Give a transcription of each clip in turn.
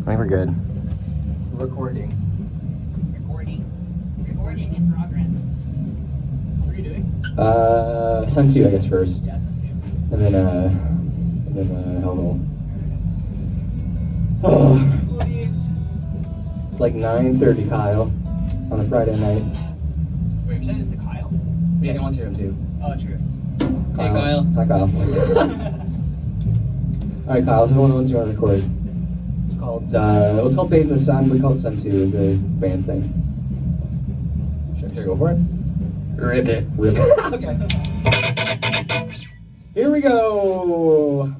think we're good. Recording. Recording in progress. What are you doing? Sun 2, I guess, first. Yeah, some And then Helmel. Oh, it's like 9:30, Kyle, on a Friday night. Wait, you're saying this to Kyle? Yeah, he wants to hear him too. Oh, true. Kyle. Hey, Kyle. Hi, Kyle. All right, Kyle. So the one wants you want to record. It's called. It was called Bathe in the Sun. We call it Sun 2. It's a band thing. Should I go for it? Rip it. Rip it. Okay. Here we go.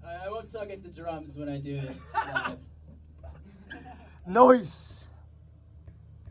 I won't suck at the drums when I do it live. Nice.